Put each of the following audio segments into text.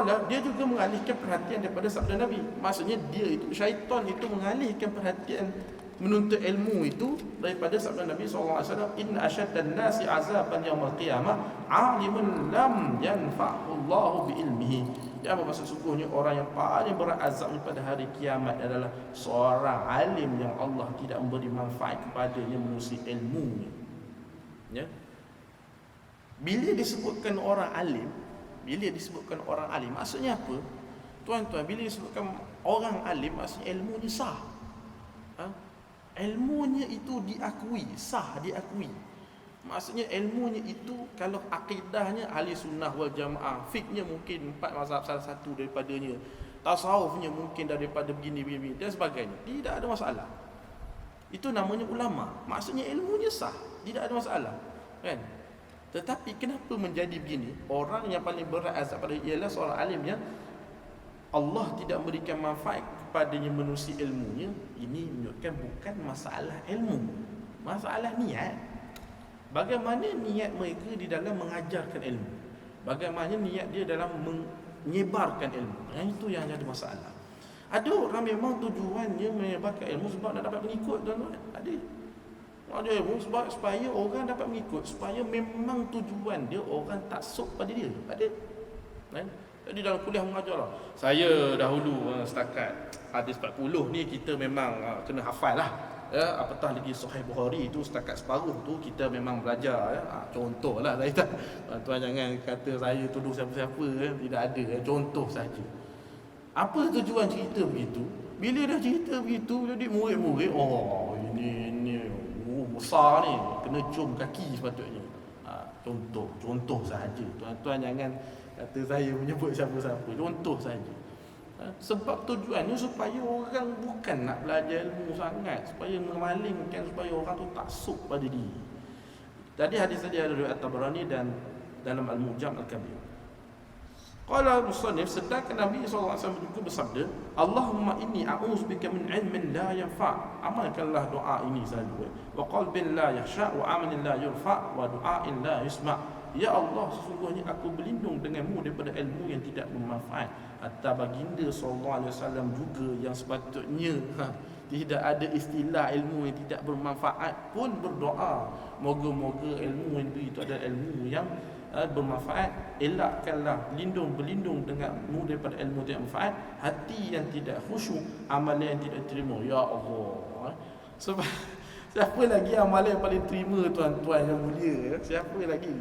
dia juga mengalihkan perhatian daripada sabda Nabi. Maksudnya dia itu, syaitan itu mengalihkan perhatian menuntut ilmu itu daripada sabda Nabi SAW. Inna asyaddan nasi azaban yaumil qiyamah alimun lam yanfa'ullahu biilmihi. Dia bermaksud sungguhnya orang yang paling berat azab pada hari kiamat adalah seorang alim yang Allah tidak memberi manfaat kepadanya menerusi ilmunya. Ya. Bila disebutkan orang alim, maksudnya apa? Tuan-tuan, bila disebutkan orang alim, maksudnya ilmunya sah. Ilmunya itu diakui, sah diakui. Maksudnya ilmunya itu, kalau akidahnya ahli sunnah wal jamaah, fiknya mungkin 4 mazhab salah satu daripadanya, tasawufnya mungkin daripada begini dan sebagainya, tidak ada masalah. Itu namanya ulama. Maksudnya ilmunya sah, tidak ada masalah, kan? Tetapi kenapa menjadi begini? Orang yang paling berat azab pada ialah seorang alim yang Allah tidak memberikan manfaat kepadanya menerusi ilmunya. Ini menunjukkan bukan masalah ilmu, masalah niat. Bagaimana niat mereka di dalam mengajarkan ilmu, bagaimana niat dia dalam menyebarkan ilmu. Yang itu yang jadi masalah. Ada orang memang tujuannya menyebarkan ilmu sebab nak dapat pengikut, tuan-tuan. Ada ilmu sebab supaya orang dapat mengikut, supaya memang tujuan dia orang taksub pada dia. Ada. Jadi dalam kuliah mengajar lah, saya dahulu setakat hadis 40 ni kita memang kena hafal lah. Apatah lagi Sahih Bukhari itu setakat separuh tu kita memang belajar. Contoh lah saya tak. Tuan jangan kata saya tuduh siapa-siapa, tidak ada. Contoh saja. Apa tujuan cerita begitu? Bila dah cerita begitu, jadi murid-murid, ini besar ni, kena cium kaki sepatutnya. Contoh saja. Tuan-tuan jangan kata saya menyebut siapa-siapa, contoh saja. Sebab tujuannya supaya orang bukan nak belajar ilmu sangat, supaya memalingkan, supaya orang tu taksub pada diri. Tadi hadis tadi ada riwayat Tabarani dan dalam Al-Mu'jam Al-Kabir. Qala musannif, sedangkan Nabi SAW juga bersabda, Allahumma inni a'udzubika min ilmin la yanfa'. Amalkanlah doa ini selalu. Wa qalbin la yakhsha' wa amalin la yurfa' wa du'ain la yusma'. Ya Allah, sesungguhnya aku berlindung denganmu daripada ilmu yang tidak bermanfaat. Hatta baginda SAW juga yang sepatutnya tidak ada istilah ilmu yang tidak bermanfaat pun berdoa, moga-moga ilmu itu adalah ilmu yang bermanfaat. Elakkanlah berlindung denganmu daripada ilmu tidak bermanfaat, hati yang tidak khusyuk, amalan yang tidak terima. Ya Allah, sebab siapa lagi amalan yang paling terima, tuan-tuan yang mulia? Siapa lagi?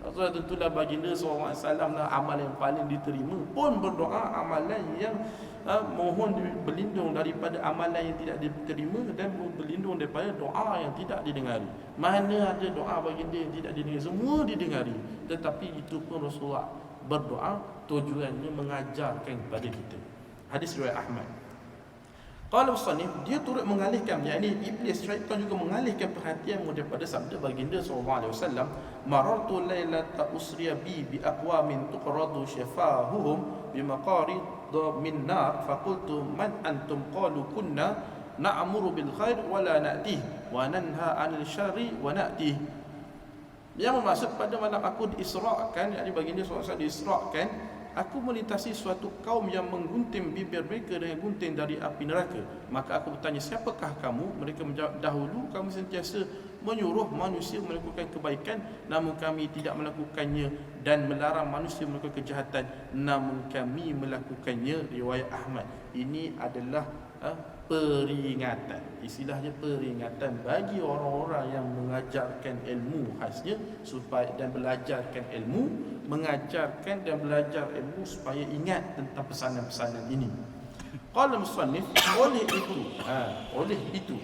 Tentulah baginda SAW lah amalan yang paling diterima, pun berdoa amalan yang mohon berlindung daripada amalan yang tidak diterima dan berlindung daripada doa yang tidak didengari. Mana ada doa baginda yang tidak didengari? Semua didengari. Tetapi itu pun Rasulullah berdoa tujuannya mengajarkan kepada kita. Hadis riwayat Ahmad. Qala musannif, dia turut mengalihkan, yakni iblis, syaitan juga mengalihkan perhatianmu daripada sabda baginda SAW. Marartu lailata usriya bi aqwamin tuqradu syafahuhum bi maqarid min nar faqultu man antum? Qalu kunna na'muru bil khair wa la na'tih wa nanha 'anil syarri wa na'tih. Yang bermaksud pada malam aku diisrakan, yakni baginda SAW diisrakan, aku melintasi suatu kaum yang menggunting bibir mereka dengan gunting dari api neraka. Maka aku bertanya, siapakah kamu? Mereka menjawab, dahulu kami sentiasa menyuruh manusia melakukan kebaikan, namun kami tidak melakukannya, dan melarang manusia melakukan kejahatan, namun kami melakukannya. Riwayat Ahmad. Ini adalah peringatan, istilahnya peringatan bagi orang-orang yang mengajarkan ilmu khasnya, supaya dan belajarkan ilmu, mengajarkan dan belajar ilmu supaya ingat tentang pesanan-pesanan ini. Qala musannif, oleh itu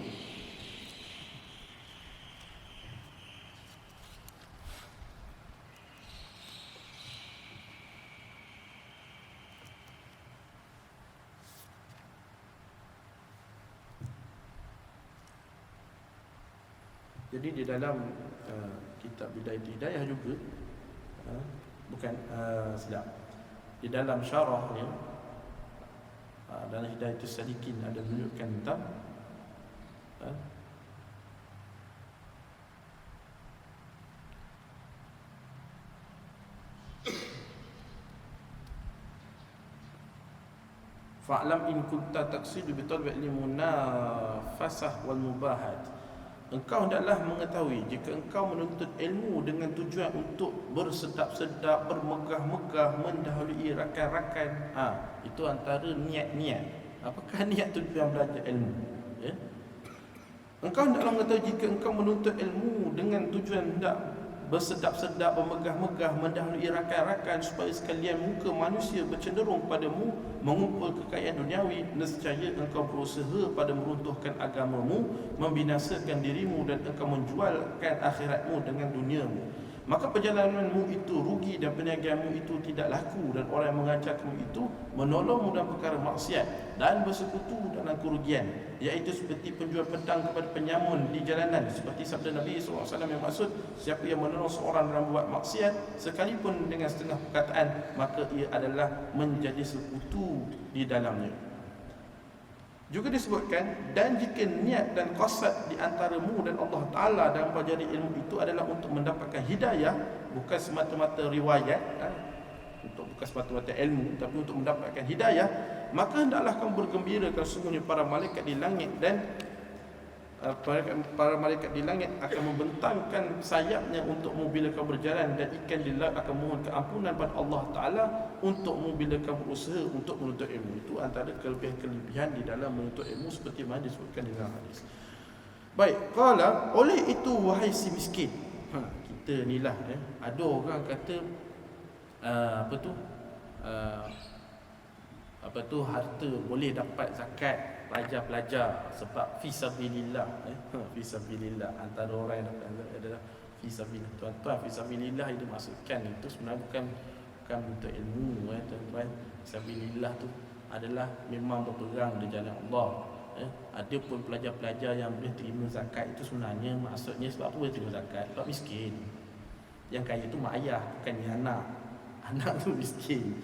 jadi di dalam kitab Bidayatul Hidayah juga di dalam syarahnya dalam Hidayatul Salikin ada menunjukkan tentang Fa'lam in kunta taqsidu bi talab ilmu nafasah wal mubahat. Engkau hendaklah mengetahui jika engkau menuntut ilmu dengan tujuan untuk bersedap-sedap, bermegah-megah, mendahului rakan-rakan, itu antara niat-niat. Apakah niat tujuan belajar ilmu? Ya? Engkau hendaklah mengetahui jika engkau menuntut ilmu dengan tujuan hendak bersedap-sedap, bermegah-megah, mendahului rakan-rakan supaya sekalian muka manusia bercenderung padamu mengumpul kekayaan duniawi, nescaya engkau berusaha pada meruntuhkan agamamu, membinasakan dirimu dan engkau menjualkan akhiratmu dengan duniamu. Maka perjalananmu itu rugi dan perniagaanmu itu tidak laku, dan orang yang mengajarkanmu itu menolongmu dalam perkara maksiat dan bersekutu dalam kerugian, iaitu seperti penjual pedang kepada penyamun di jalanan, seperti sabda Nabi SAW yang maksud, siapa yang menolong seorang dalam buat maksiat sekalipun dengan setengah perkataan, maka ia adalah menjadi sekutu di dalamnya. Juga disebutkan, dan jika niat dan qasad di antaramu dan Allah Ta'ala dalam pelajari ilmu itu adalah untuk mendapatkan hidayah, bukan semata-mata riwayat, bukan semata-mata ilmu, tapi untuk mendapatkan hidayah, maka hendaklah kamu bergembira kerana sesungguhnya para malaikat di langit dan para malaikat di langit akan membentangkan sayapnya untukmu bila kamu berjalan, dan ikan di laut akan mohon keampunan pada Allah Ta'ala untukmu bila kamu berusaha untuk menuntut ilmu. Itu antara kelebihan-kelebihan di dalam menuntut ilmu seperti mana disebutkan di dalam hadis. Baik, qala, oleh itu wahai si miskin, kita ni lah, ada orang kata harta boleh dapat zakat pelajar-pelajar sebab fisabilillah, fisabilillah. Antara orang yang dapat zakat adalah fisabilillah. Tuan-tuan, fisabilillah itu maksudkan itu sebenarnya bukan untuk ilmu, tuan-tuan. Fisabilillah tu adalah memang berperang di jalan Allah. Ada pun pelajar-pelajar yang boleh terima zakat, itu sebenarnya maksudnya sebab apa boleh terima zakat? Sebab miskin. Yang kaya tu mak ayah, bukannya anak. Anak tu miskin.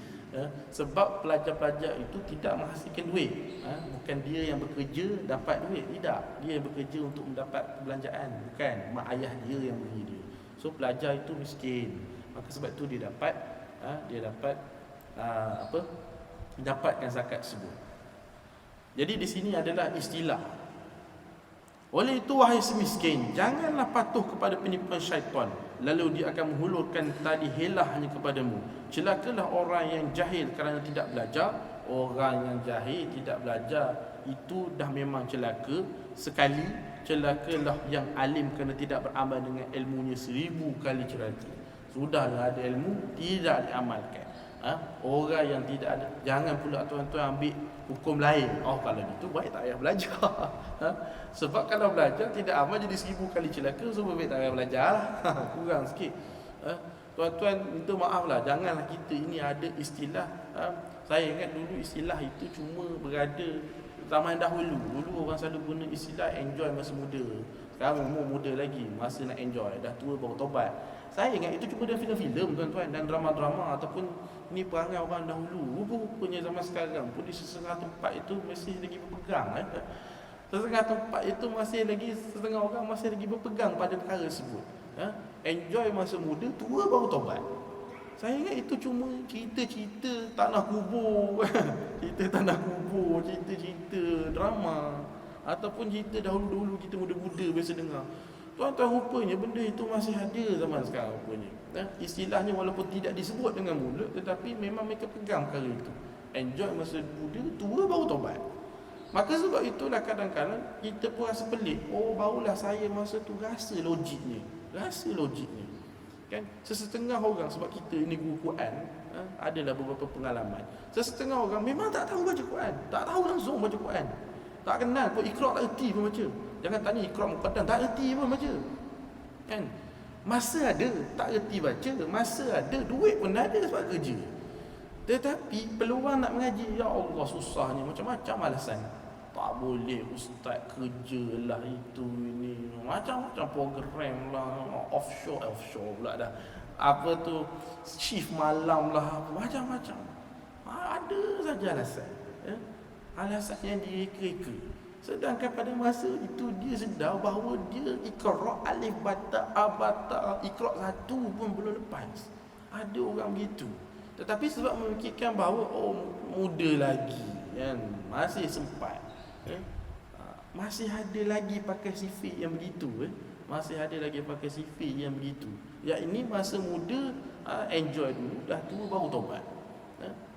Sebab pelajar-pelajar itu tidak menghasilkan duit, bukan dia yang bekerja dapat duit, tidak, dia yang bekerja untuk mendapat perbelanjaan, bukan mak ayah dia yang beri dia. So pelajar itu miskin, maka sebab itu dia dapat dapatkan zakat tersebut. Jadi di sini adalah istilah. Oleh itu wahai semiskin, janganlah patuh kepada penipuan syaitan, lalu dia akan menghulurkan tali helahnya kepadamu. Celakalah orang yang jahil kerana tidak belajar. Orang yang jahil tidak belajar itu dah memang celaka sekali. Celakalah yang alim kerana tidak beramal dengan ilmunya 1000 kali celaka. Sudahlah ada ilmu, tidak diamalkan. Orang yang tidak ada, jangan pula tuan-tuan ambil hukum lain. Kalau gitu baik tak payah belajar. Sebab kalau belajar tidak amal jadi 1000 kali celaka, so baik tak payah belajar lah. Kurang sikit. Tuan-tuan minta maaf lah, janganlah kita ini ada istilah. Saya ingat dulu istilah itu cuma berada zaman dahulu. Dulu orang selalu guna istilah enjoy masa muda. Sekarang umur muda lagi, masa nak enjoy, dah tua baru tobat. Saya ingat itu cuma dalam filem-filem tuan-tuan, dan drama-drama ataupun ni perangai orang dahulu. Rupanya zaman sekarang pun di setengah tempat itu masih lagi berpegang. Setengah tempat itu masih lagi, setengah orang masih lagi berpegang pada perkara tersebut. Enjoy masa muda, tua baru tobat. Saya ingat itu cuma cerita-cerita tanah kubur. Cerita tanah kubur, cerita-cerita drama, ataupun cerita dahulu-dahulu kita muda-muda biasa dengar. Tuan-tuan, rupanya benda itu masih ada zaman sekarang rupanya. Istilahnya walaupun tidak disebut dengan mulut, tetapi memang mereka pegang perkara itu. Enjoy masa muda, tua baru tobat. Maka sebab itulah kadang-kadang kita pun rasa pelik. Barulah saya masa tu rasa logiknya. Kan sesetengah orang, sebab kita ni guru Quran, adalah beberapa pengalaman. Sesetengah orang memang tak tahu baca Quran, tak tahu langsung baca Quran, tak kenal pun Iqra, tak erti pun baca. Jangan tanya Iqra Muqaddam, tak erti pun baca. Kan masa ada tak erti baca, masa ada duit pun ada sebab kerja. Tetapi peluang nak mengaji, ya Allah susahnya, macam-macam alasan. Tak boleh ustaz, kerja lah itu ini, macam-macam program lah, offshore pula dah, apa tu, shift malam lah, macam-macam. Ada saja alasan, alasan yang direka-reka. Sedangkan pada masa itu dia sedar bahawa dia Iqra alif bata abata, Iqra satu pun belum lepas. Ada orang begitu. Tetapi sebab memikirkan bahawa muda lagi, kan, masih sempat, masih ada lagi pakai sifir yang begitu, masih ada lagi pakai sifir yang begitu. Ya, ini masa muda, enjoy dulu, dah tua baru taubat.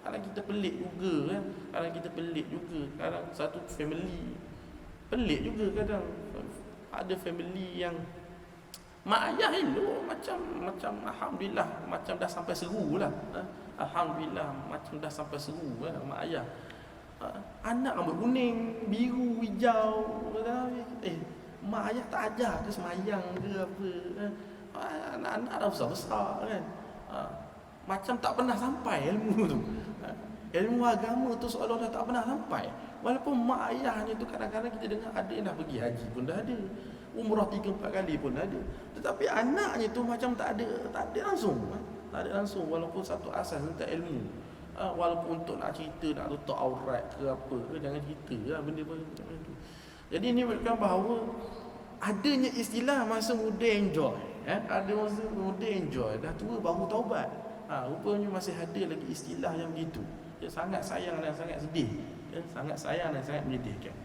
Kadang kita pelik juga kan, kadang kita pelik juga, kadang satu family pelik juga, kadang ada family yang mak ayah elok, macam alhamdulillah, macam dah sampai seru lah, alhamdulillah macam dah sampai seru mak ayah. Anak rambut kuning, biru, hijau, mak ayah tak ajar ke semayang ke apa, anak-anak dah besar-besar kan, macam tak pernah sampai ilmu tu. Ilmu agama tu seolah-olah tak pernah sampai. Walaupun mak ayahnya tu kadang-kadang kita dengar ada yang dah pergi haji pun dah ada, umrah 3-4 kali pun ada. Tetapi anaknya tu macam tak ada langsung. Tak ada langsung, walaupun satu asas tentang ilmu. Walaupun untuk nak cerita, nak tutup aurat ke apa ke, jangan cerita lah benda-benda tu. Jadi ini menunjukkan bahawa adanya istilah masa muda enjoy, ada masa muda enjoy, dah tua baru taubat. Rupanya masih ada lagi istilah yang begitu. Sangat sayang dan sangat sedih, sangat sayang dan sangat menyedihkan.